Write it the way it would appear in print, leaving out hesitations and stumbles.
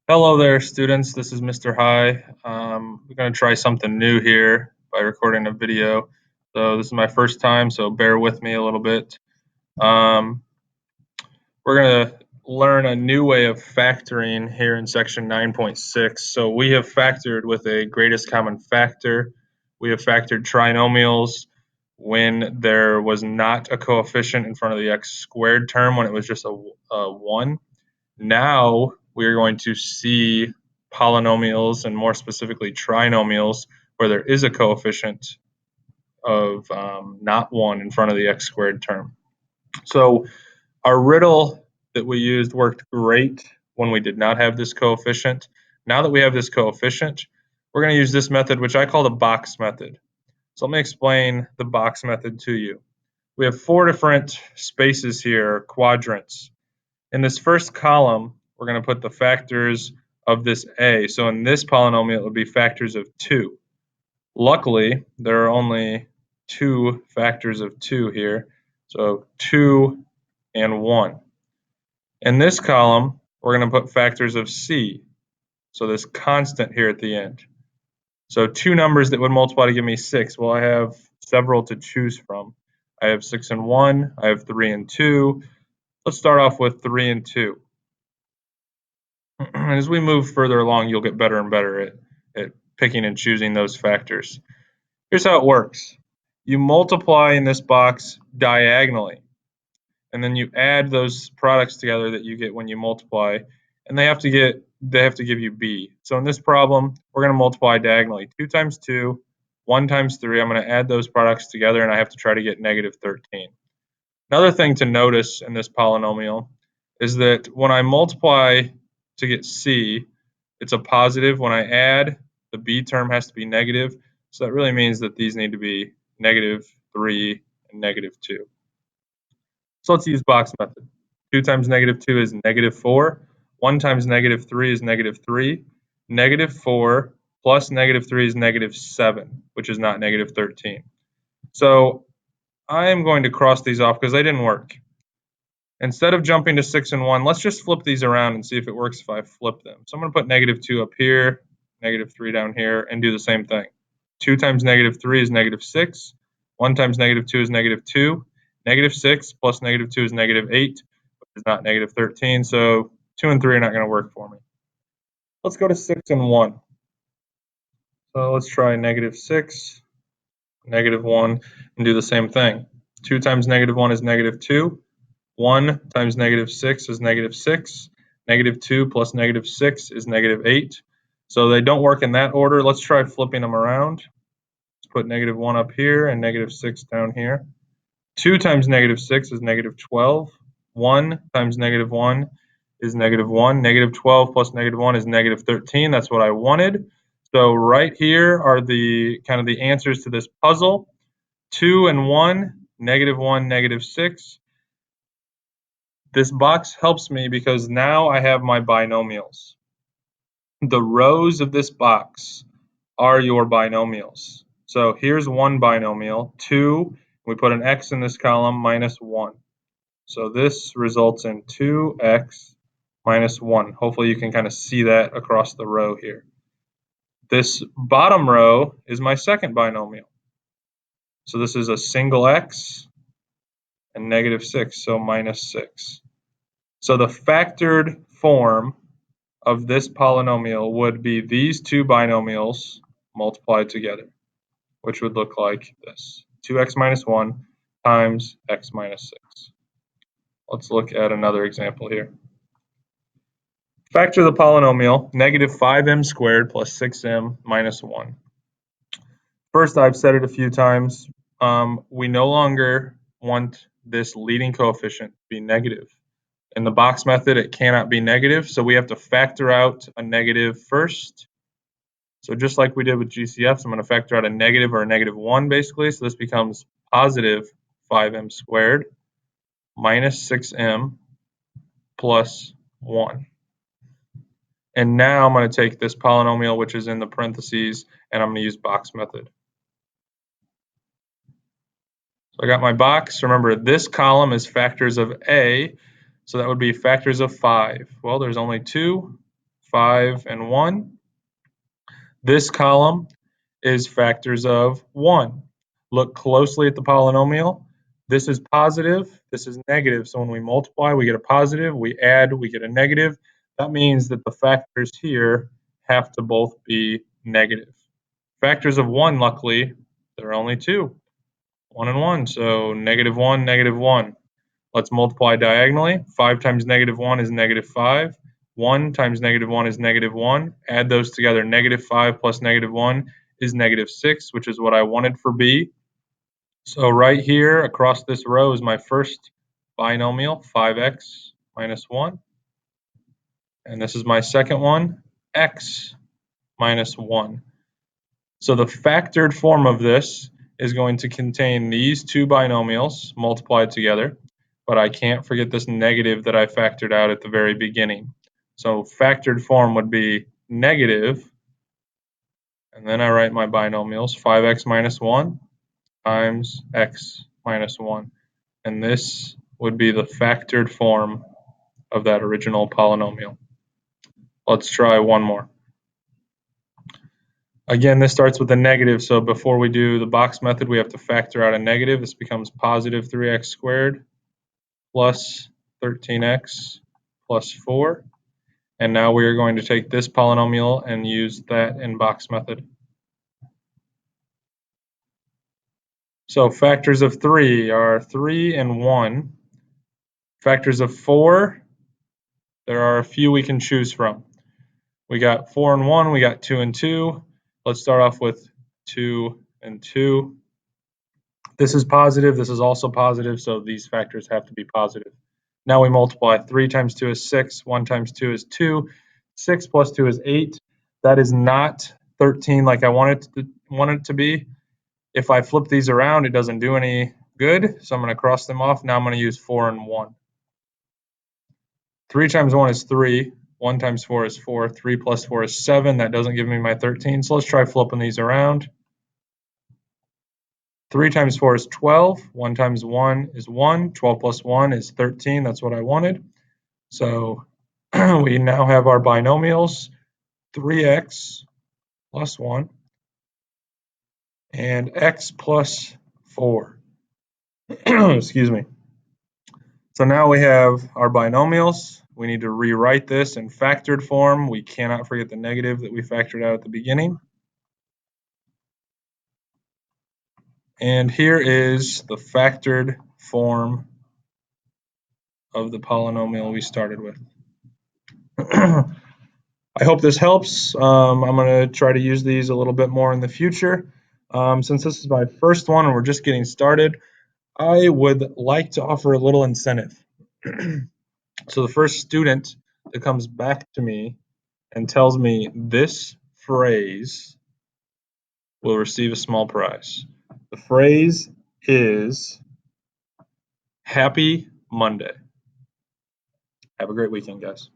Hello there, students. This is Mr. High. We're going to try something new here by recording a video. So this is my first time, so bear with me a little bit. We're going to learn a new way of factoring here in section 9.6. So we have factored with a greatest common factor. We have factored trinomials when there was not a coefficient in front of the x squared term, when it was just a 1. Now we're going to see polynomials, and more specifically trinomials, where there is a coefficient of not 1 in front of the x squared term. So our riddle that we used worked great when we did not have this coefficient. Now that we have this coefficient, we're going to use this method, which I call the box method. So let me explain the box method to you. We have 4 different spaces here, quadrants. In this first column, we're going to put the factors of this a. So in this polynomial, it would be factors of 2. Luckily, there are only 2 factors of 2 here, so 2 and 1. In this column, we're going to put factors of c, so this constant here at the end. So 2 numbers that would multiply to give me 6. Well, I have several to choose from. I have 6 and 1, I have 3 and 2. Let's start off with 3 and 2. As we move further along, you'll get better and better at picking and choosing those factors. Here's how it works. You multiply in this box diagonally, and then you add those products together that you get when you multiply, and they have to give you b. So in this problem, we're going to multiply diagonally. 2 times 2, 1 times 3. I'm going to add those products together, and I have to try to get negative 13. Another thing to notice in this polynomial is that when I multiply to get c, it's a positive. When I add, the b term has to be negative. So that really means that these need to be negative 3 and negative 2. So let's use box method. 2 times negative 2 is negative 4. 1 times negative 3 is negative 3. Negative 4 plus negative 3 is negative 7, which is not negative 13. So I am going to cross these off because they didn't work. Instead of jumping to 6 and 1, let's just flip these around and see if it works if I flip them. So I'm going to put negative 2 up here, negative 3 down here, and do the same thing. 2 times negative 3 is negative 6. 1 times negative 2 is negative 2. Negative 6 plus negative 2 is negative 8, which is not negative 13. So 2 and 3 are not going to work for me. Let's go to 6 and 1. So let's try negative 6, negative 1, and do the same thing. 2 times negative 1 is negative 2. 1 times negative 6 is negative 6. Negative 2 plus negative 6 is negative 8. So they don't work in that order. Let's try flipping them around. Let's put negative 1 up here and negative 6 down here. 2 times negative 6 is negative 12. 1 times negative 1 is negative 1. Negative 12 plus negative 1 is negative 13. That's what I wanted. So right here are the kind of the answers to this puzzle. 2 and 1, negative 1, negative 6. This box helps me because now I have my binomials. The rows of this box are your binomials. So here's one binomial, 2. We put an x in this column minus 1. So this results in 2x minus 1. Hopefully you can kind of see that across the row here. This bottom row is my second binomial. So this is a single x and negative 6, so minus 6. So the factored form of this polynomial would be these two binomials multiplied together, which would look like this. 2x minus 1 times x minus 6. Let's look at another example here. Factor the polynomial negative 5m squared plus 6m minus 1. First, I've said it a few times, we no longer want this leading coefficient to be negative. In the box method, it cannot be negative, so we have to factor out a negative first. So just like we did with GCFs, I'm going to factor out a negative or a negative 1 basically. So this becomes positive 5m squared minus 6m plus 1. And now I'm going to take this polynomial, which is in the parentheses, and I'm going to use box method. So I got my box. Remember, this column is factors of a, so that would be factors of 5. Well, there's only 2 5, and 1. This column is factors of 1. Look closely at the polynomial. This is positive, this is negative. So when we multiply, we get a positive. We add, we get a negative. That means that the factors here have to both be negative. Factors of 1, luckily, there are only 2. 1 and 1, so -1, -1. Let's multiply diagonally. 5 times -1 is -5. 1 times -1 is -1. Add those together. -5 plus -1 is -6, which is what I wanted for B. So right here across this row is my first binomial, 5x minus 1. And this is my second one, x minus 1. So the factored form of this is going to contain these two binomials multiplied together, but I can't forget this negative that I factored out at the very beginning. So factored form would be negative, and then I write my binomials, 5x minus 1 times x minus 1. And this would be the factored form of that original polynomial. Let's try one more. Again, this starts with a negative, so before we do the box method, we have to factor out a negative. This becomes positive 3x squared plus 13x plus 4. And now we are going to take this polynomial and use that in box method. So factors of 3 are 3 and 1. Factors of 4, there are a few we can choose from. We got 4 and 1, we got 2 and 2. Let's start off with 2 and 2. This is positive, this is also positive, so these factors have to be positive. Now we multiply. 3 times 2 is 6, 1 times 2 is 2, 6 plus 2 is 8. That is not 13 like I want it to be. If I flip these around, it doesn't do any good, so I'm going to cross them off. Now I'm going to use 4 and 1. 3 times 1 is 3, 1 times 4 is 4, 3 plus 4 is 7. That doesn't give me my 13, so let's try flipping these around. 3 times 4 is 12, 1 times 1 is 1, 12 plus 1 is 13, that's what I wanted. So we now have our binomials, 3x plus 1 and x plus 4. Excuse me. So now we have our binomials. We need to rewrite this in factored form. We cannot forget the negative that we factored out at the beginning. And here is the factored form of the polynomial we started with. I hope this helps. I'm going to try to use these a little bit more in the future. Since this is my first one and we're just getting started, I would like to offer a little incentive. So the first student that comes back to me and tells me this phrase will receive a small prize. The phrase is Happy Monday. Have a great weekend, guys.